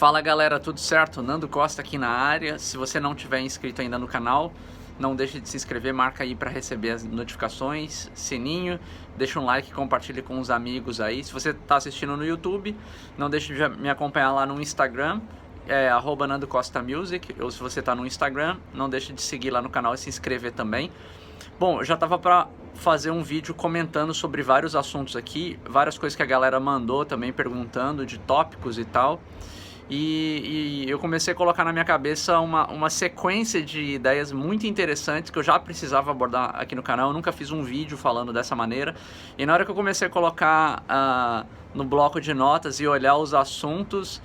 Fala galera, tudo certo? Nando Costa aqui na área. Se você não tiver inscrito ainda no canal, não deixe de se inscrever, marca aí para receber as notificações, sininho, deixa um like, compartilhe com os amigos aí. Se você está assistindo no YouTube, não deixe de me acompanhar lá no Instagram, @NandoCostaMusic, ou se você está no Instagram, não deixe de seguir lá no canal e se inscrever também. Bom, eu já estava para fazer um vídeo comentando sobre vários assuntos aqui, várias coisas que a galera mandou também perguntando de tópicos e tal. E eu comecei a colocar na minha cabeça uma sequência de ideias muito interessantes que eu já precisava abordar aqui no canal. Eu nunca fiz um vídeo falando dessa maneira. E na hora que eu comecei a colocar no bloco de notas e olhar os assuntos,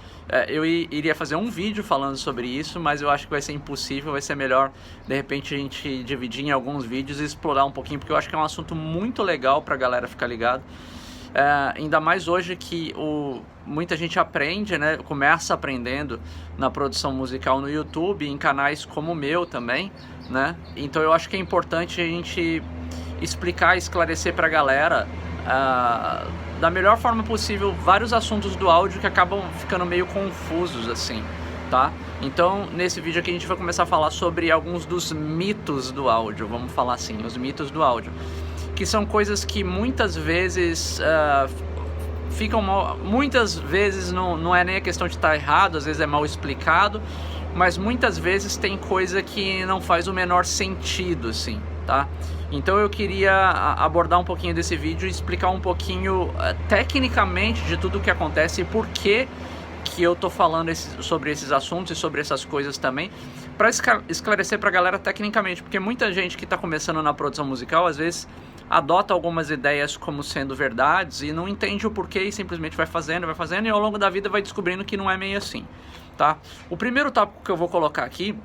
eu iria fazer um vídeo falando sobre isso, mas eu acho que vai ser impossível. Vai ser melhor, de repente, a gente dividir em alguns vídeos e explorar um pouquinho, porque eu acho que é um assunto muito legal pra galera ficar ligado. Ainda mais hoje que muita gente aprende, né? Começa aprendendo na produção musical no YouTube, em canais como o meu também, né? Então eu acho que é importante a gente explicar, esclarecer pra galera da melhor forma possível vários assuntos do áudio que acabam ficando meio confusos assim, tá? Então nesse vídeo aqui a gente vai começar a falar sobre alguns dos mitos do áudio, vamos falar assim, os mitos do áudio, que são coisas que muitas vezes ficam mal, muitas vezes não é nem a questão de estar errado, às vezes é mal explicado, mas muitas vezes tem coisa que não faz o menor sentido, assim, tá? Então eu queria abordar um pouquinho desse vídeo e explicar um pouquinho tecnicamente de tudo o que acontece e por que eu tô falando sobre esses assuntos e sobre essas coisas também, para esclarecer pra galera tecnicamente, porque muita gente que tá começando na produção musical, às vezes adota algumas ideias como sendo verdades e não entende o porquê e simplesmente vai fazendo e ao longo da vida vai descobrindo que não é meio assim, tá? O primeiro tópico que eu vou colocar aqui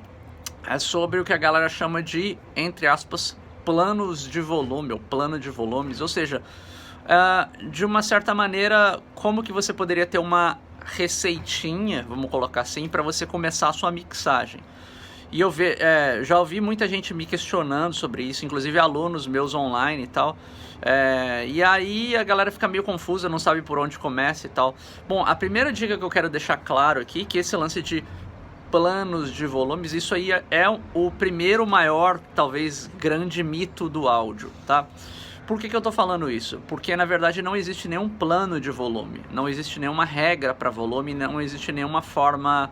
é sobre o que a galera chama de, entre aspas, planos de volume ou plano de volumes, ou seja, de uma certa maneira, como que você poderia ter uma receitinha, vamos colocar assim, para você começar a sua mixagem. E eu já ouvi muita gente me questionando sobre isso, inclusive alunos meus online e tal. E aí a galera fica meio confusa, não sabe por onde começa e tal. Bom, a primeira dica que eu quero deixar claro aqui, que esse lance de planos de volumes, isso aí é o primeiro maior, talvez, grande mito do áudio, tá? Por que eu tô falando isso? Porque na verdade não existe nenhum plano de volume, não existe nenhuma regra para volume, não existe nenhuma forma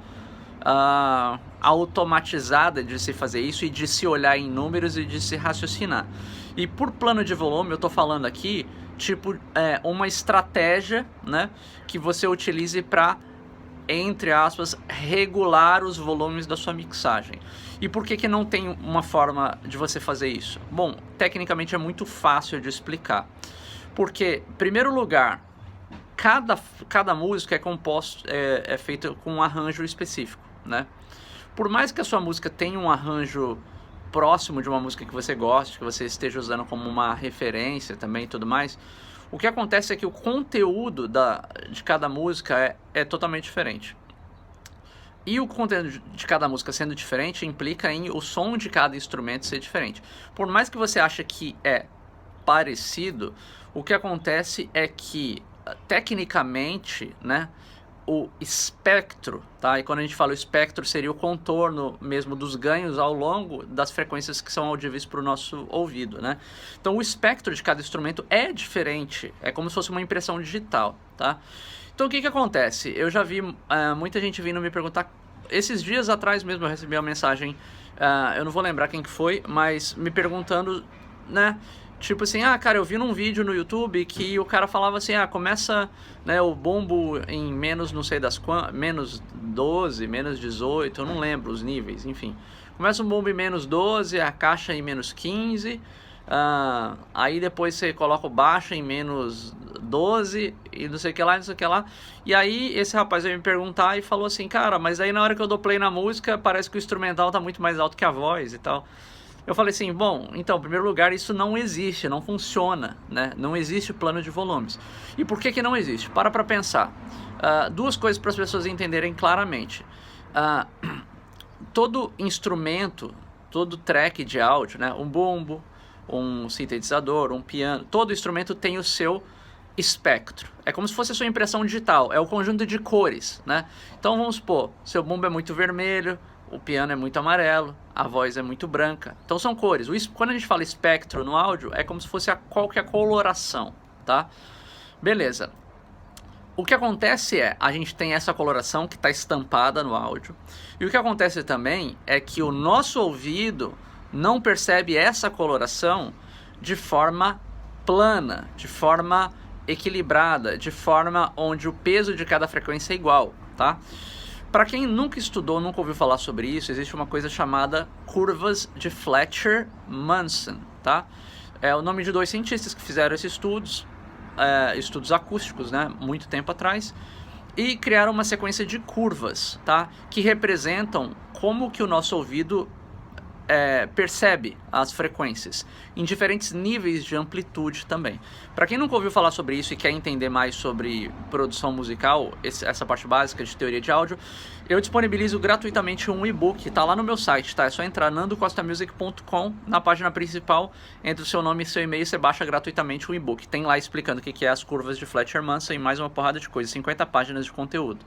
automatizada de se fazer isso e de se olhar em números e de se raciocinar. E por plano de volume eu tô falando aqui tipo uma estratégia, né, que você utilize para, entre aspas, regular os volumes da sua mixagem. E por que não tem uma forma de você fazer isso? Bom, tecnicamente é muito fácil de explicar. Porque, em primeiro lugar, cada música é feita com um arranjo específico, né? Por mais que a sua música tenha um arranjo próximo de uma música que você goste, que você esteja usando como uma referência também e tudo mais, o que acontece é que o conteúdo de cada música é totalmente diferente. E o conteúdo de cada música sendo diferente implica em o som de cada instrumento ser diferente. Por mais que você ache que é parecido, o que acontece é que, tecnicamente, né, o espectro, tá? E quando a gente fala o espectro, seria o contorno mesmo dos ganhos ao longo das frequências que são audíveis para o nosso ouvido, né? Então o espectro de cada instrumento é diferente, é como se fosse uma impressão digital, tá? Então o que acontece? Eu já vi muita gente vindo me perguntar, esses dias atrás mesmo eu recebi uma mensagem, eu não vou lembrar quem que foi, mas me perguntando, né? Tipo assim, cara, eu vi num vídeo no YouTube que o cara falava assim, começa, né, o bombo em menos não sei das quantas, menos 12, menos 18, eu não lembro os níveis, enfim. Começa um bombo em menos 12, a caixa em menos 15, aí depois você coloca o baixo em menos 12 e não sei o que lá, não sei o que lá. E aí esse rapaz veio me perguntar e falou assim, cara, mas aí na hora que eu dou play na música parece que o instrumental tá muito mais alto que a voz e tal. Eu falei assim, bom, então, em primeiro lugar, isso não existe, não funciona, né? Não existe plano de volumes. E por que não existe? Para pensar. Duas coisas para as pessoas entenderem claramente. Todo instrumento, todo track de áudio, né? Um bumbo, um sintetizador, um piano, todo instrumento tem o seu espectro. É como se fosse a sua impressão digital, é o conjunto de cores, né? Então vamos supor, seu bumbo é muito vermelho, o piano é muito amarelo, a voz é muito branca. Então são cores. Quando a gente fala espectro no áudio, é como se fosse qual que é a coloração, tá? Beleza. O que acontece é, a gente tem essa coloração que está estampada no áudio. E o que acontece também é que o nosso ouvido não percebe essa coloração de forma plana, de forma equilibrada, de forma onde o peso de cada frequência é igual, tá? Para quem nunca estudou, nunca ouviu falar sobre isso, existe uma coisa chamada curvas de Fletcher-Manson, tá? É o nome de dois cientistas que fizeram esses estudos, estudos acústicos, né, muito tempo atrás, e criaram uma sequência de curvas, tá? Que representam como que o nosso ouvido percebe as frequências em diferentes níveis de amplitude também. Para quem nunca ouviu falar sobre isso e quer entender mais sobre produção musical, essa parte básica de teoria de áudio, eu disponibilizo gratuitamente um e-book, está lá no meu site, tá? É só entrar nandocostamusic.com, na página principal, entre o seu nome e seu e-mail, você baixa gratuitamente um e-book. Tem lá explicando o que é as curvas de Fletcher-Manson e mais uma porrada de coisa, 50 páginas de conteúdo.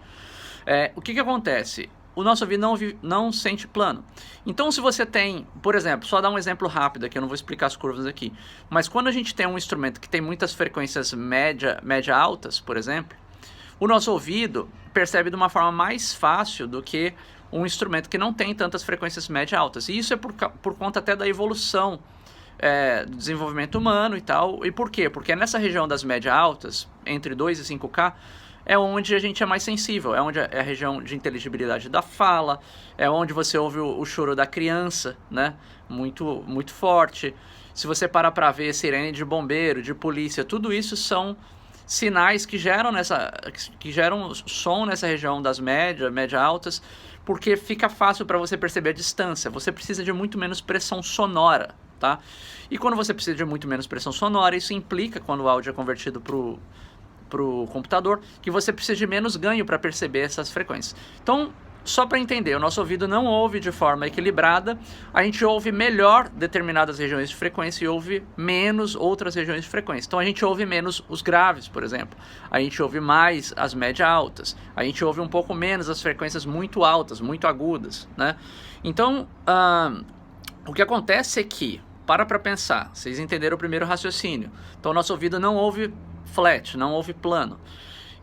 O que acontece? O nosso ouvido não sente plano. Então, se você tem, por exemplo, só dar um exemplo rápido aqui, eu não vou explicar as curvas aqui, mas quando a gente tem um instrumento que tem muitas frequências média altas, por exemplo, o nosso ouvido percebe de uma forma mais fácil do que um instrumento que não tem tantas frequências média altas. E isso é por conta até da evolução do desenvolvimento humano e tal. E por quê? Porque nessa região das média altas, entre 2 e 5K, é onde a gente é mais sensível, é onde é a região de inteligibilidade da fala, é onde você ouve o choro da criança, né? Muito, muito forte. Se você parar para ver sirene de bombeiro, de polícia, tudo isso são sinais que geram som nessa região das média altas, porque fica fácil para você perceber a distância. Você precisa de muito menos pressão sonora, tá? E quando você precisa de muito menos pressão sonora, isso implica, quando o áudio é convertido para o computador, que você precisa de menos ganho para perceber essas frequências. Então, só para entender, o nosso ouvido não ouve de forma equilibrada, a gente ouve melhor determinadas regiões de frequência e ouve menos outras regiões de frequência. Então a gente ouve menos os graves, por exemplo, a gente ouve mais as média altas, a gente ouve um pouco menos as frequências muito altas, muito agudas, né? Então, o que acontece é que, para pensar, vocês entenderam o primeiro raciocínio, então o nosso ouvido não ouve flat, não ouve plano.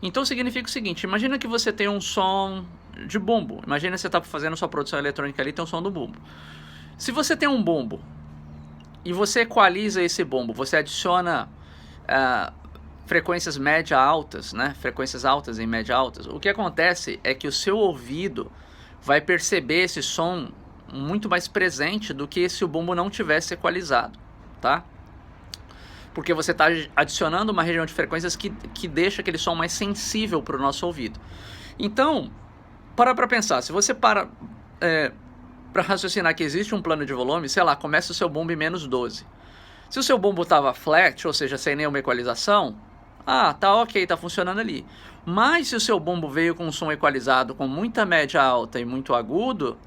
Então significa o seguinte, imagina que você tem um som de bumbo, imagina que você está fazendo sua produção eletrônica ali, tem um som do bumbo. Se você tem um bumbo e você equaliza esse bumbo, você adiciona frequências média altas, né? Frequências altas em média altas, o que acontece é que o seu ouvido vai perceber esse som muito mais presente do que se o bumbo não tivesse equalizado, tá? Porque você está adicionando uma região de frequências que deixa aquele som mais sensível para o nosso ouvido. Então, para pensar, se você para raciocinar que existe um plano de volume, sei lá, começa o seu bumbo em menos 12. Se o seu bumbo estava flat, ou seja, sem nenhuma equalização, tá ok, tá funcionando ali. Mas se o seu bumbo veio com um som equalizado, com muita média alta e muito agudo,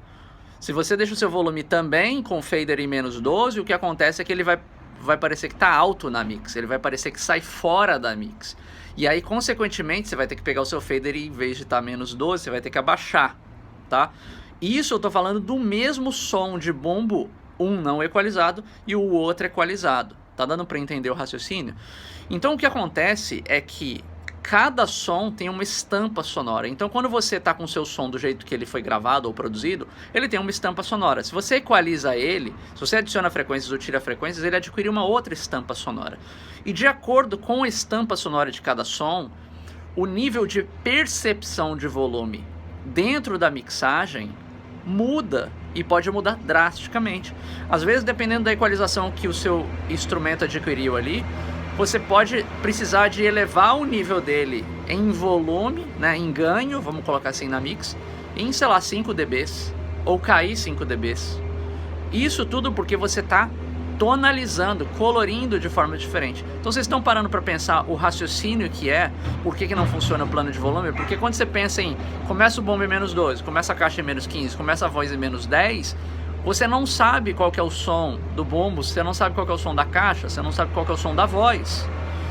se você deixa o seu volume também com fader em menos 12, o que acontece é que ele vai parecer que está alto na mix, ele vai parecer que sai fora da mix. E aí, consequentemente, você vai ter que pegar o seu fader e, em vez de estar menos 12, você vai ter que abaixar, tá? Isso eu estou falando do mesmo som de bumbo, um não equalizado e o outro equalizado. Tá dando para entender o raciocínio? Então, o que acontece é que cada som tem uma estampa sonora. Então, quando você está com o seu som do jeito que ele foi gravado ou produzido, ele tem uma estampa sonora. Se você equaliza ele, se você adiciona frequências ou tira frequências, ele adquire uma outra estampa sonora. E de acordo com a estampa sonora de cada som, o nível de percepção de volume dentro da mixagem muda e pode mudar drasticamente. Às vezes, dependendo da equalização que o seu instrumento adquiriu ali, você pode precisar de elevar o nível dele em volume, né, em ganho, vamos colocar assim na mix, em, sei lá, 5 dBs, ou cair 5 dBs. Isso tudo porque você está tonalizando, colorindo de forma diferente. Então vocês estão parando para pensar o raciocínio que é, por que não funciona o plano de volume? Porque quando você pensa em, começa o bombo em menos 12, começa a caixa em menos 15, começa a voz em menos 10... Você não sabe qual que é o som do bumbo, você não sabe qual que é o som da caixa, você não sabe qual que é o som da voz.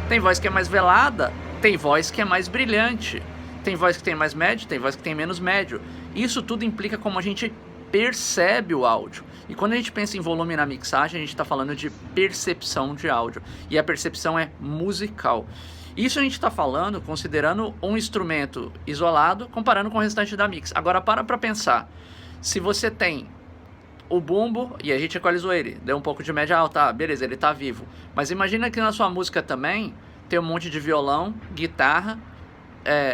Tem voz que é mais velada, tem voz que é mais brilhante, tem voz que tem mais médio, tem voz que tem menos médio. Isso tudo implica como a gente percebe o áudio. E quando a gente pensa em volume na mixagem, a gente está falando de percepção de áudio. E a percepção é musical. Isso a gente está falando considerando um instrumento isolado, comparando com o restante da mix. Agora para pensar. Se você tem o bumbo, e a gente equalizou ele, deu um pouco de média alta, beleza, ele está vivo. Mas imagina que na sua música também tem um monte de violão, guitarra,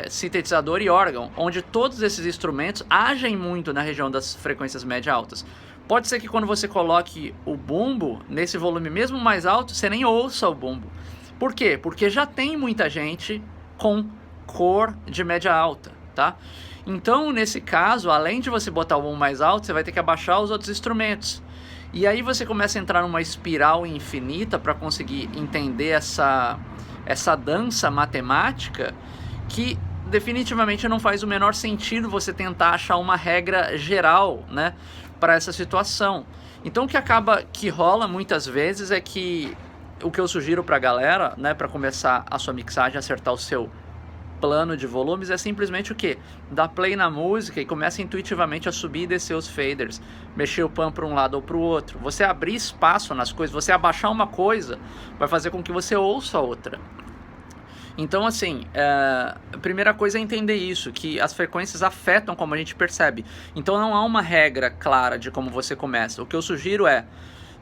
sintetizador e órgão, onde todos esses instrumentos agem muito na região das frequências média altas. Pode ser que quando você coloque o bumbo nesse volume mesmo mais alto, você nem ouça o bumbo. Por quê? Porque já tem muita gente com cor de média alta, tá? Então, nesse caso, além de você botar o bumbo mais alto, você vai ter que abaixar os outros instrumentos. E aí você começa a entrar numa espiral infinita para conseguir entender essa dança matemática que definitivamente não faz o menor sentido você tentar achar uma regra geral, né, para essa situação. Então, o que rola muitas vezes é que o que eu sugiro pra galera, né, para começar a sua mixagem, acertar o seu plano de volumes, é simplesmente o quê? Dar play na música e começa intuitivamente a subir e descer os faders, mexer o pan para um lado ou para o outro. Você abrir espaço nas coisas, você abaixar uma coisa, vai fazer com que você ouça a outra. Então, assim, a primeira coisa é entender isso, que as frequências afetam como a gente percebe. Então não há uma regra clara de como você começa. O que eu sugiro é: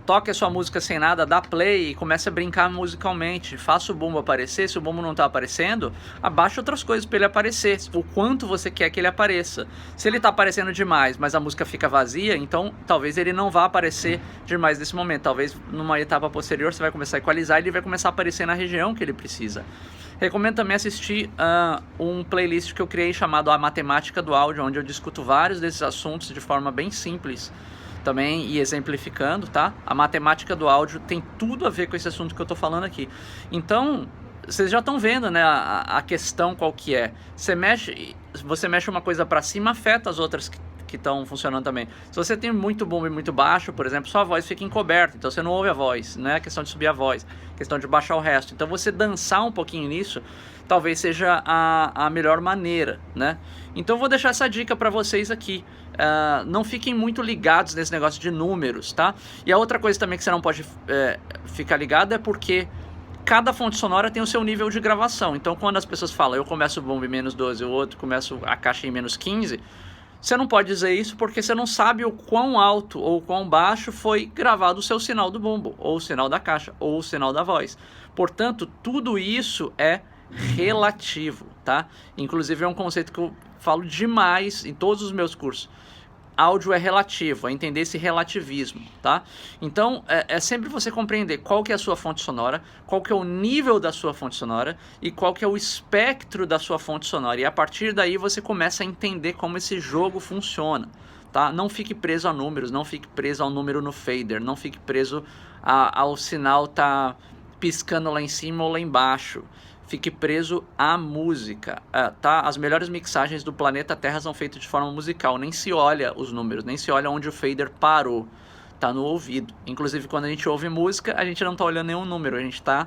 toque a sua música sem nada, dá play e comece a brincar musicalmente. Faça o bumbo aparecer. Se o bumbo não está aparecendo, abaixa outras coisas para ele aparecer. O quanto você quer que ele apareça. Se ele está aparecendo demais, mas a música fica vazia, então talvez ele não vá aparecer demais nesse momento. Talvez numa etapa posterior você vai começar a equalizar e ele vai começar a aparecer na região que ele precisa. Recomendo também assistir um playlist que eu criei chamado A Matemática do Áudio, onde eu discuto vários desses assuntos de forma bem simples também e exemplificando, tá? A matemática do áudio tem tudo a ver com esse assunto que eu tô falando aqui. Então, vocês já estão vendo, né, a questão qual que é. Você mexe uma coisa para cima, afeta as outras que estão funcionando também. Se você tem muito bumbo e muito baixo, por exemplo, sua voz fica encoberta, então você não ouve a voz, não é questão de subir a voz, é questão de baixar o resto. Então você dançar um pouquinho nisso, talvez seja a melhor maneira, né? Então eu vou deixar essa dica para vocês aqui. Não fiquem muito ligados nesse negócio de números, tá? E a outra coisa também que você não pode ficar ligado é porque cada fonte sonora tem o seu nível de gravação. Então quando as pessoas falam, eu começo o bumbo em menos 12, o outro começa a caixa em menos 15, você não pode dizer isso porque você não sabe o quão alto ou quão baixo foi gravado o seu sinal do bumbo, ou o sinal da caixa, ou o sinal da voz. Portanto, tudo isso é relativo, tá? Inclusive é um conceito que eu falo demais em todos os meus cursos. Áudio é relativo, é entender esse relativismo, tá? Então, é sempre você compreender qual que é a sua fonte sonora, qual que é o nível da sua fonte sonora e qual que é o espectro da sua fonte sonora. E a partir daí você começa a entender como esse jogo funciona, tá? Não fique preso a números, não fique preso ao número no fader, não fique preso ao sinal tá piscando lá em cima ou lá embaixo. Fique preso à música, tá? As melhores mixagens do planeta Terra são feitas de forma musical, nem se olha os números, nem se olha onde o fader parou, tá no ouvido. Inclusive quando a gente ouve música, a gente não tá olhando nenhum número, a gente tá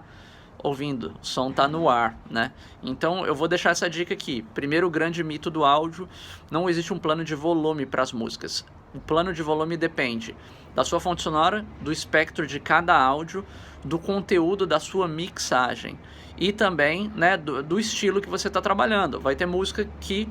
ouvindo, o som tá no ar, né? Então eu vou deixar essa dica aqui. Primeiro, o grande mito do áudio: não existe um plano de volume para as músicas. O plano de volume depende da sua fonte sonora, do espectro de cada áudio, do conteúdo da sua mixagem e também, né, do estilo que você está trabalhando. Vai ter música que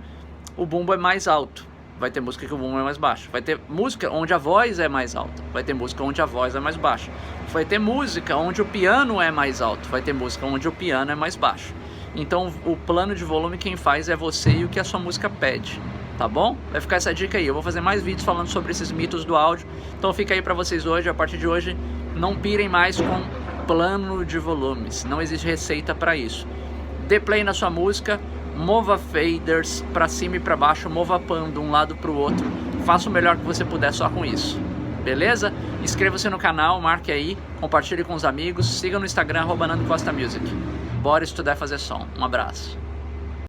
o bumbo é mais alto, vai ter música que o bumbo é mais baixo, vai ter música onde a voz é mais alta, vai ter música onde a voz é mais baixa, vai ter música onde o piano é mais alto, vai ter música onde o piano é mais baixo. Então o plano de volume quem faz é você e o que a sua música pede, tá bom? Vai ficar essa dica aí. Eu vou fazer mais vídeos falando sobre esses mitos do áudio, então fica aí pra vocês hoje. A partir de hoje, não pirem mais com plano de volumes, não existe receita para isso. Dê play na sua música, mova faders para cima e para baixo, mova pan de um lado para o outro, faça o melhor que você puder só com isso, beleza? Inscreva-se no canal, marque aí, compartilhe com os amigos, siga no Instagram @NandoCostaMusic. Bora estudar e fazer som. Um abraço.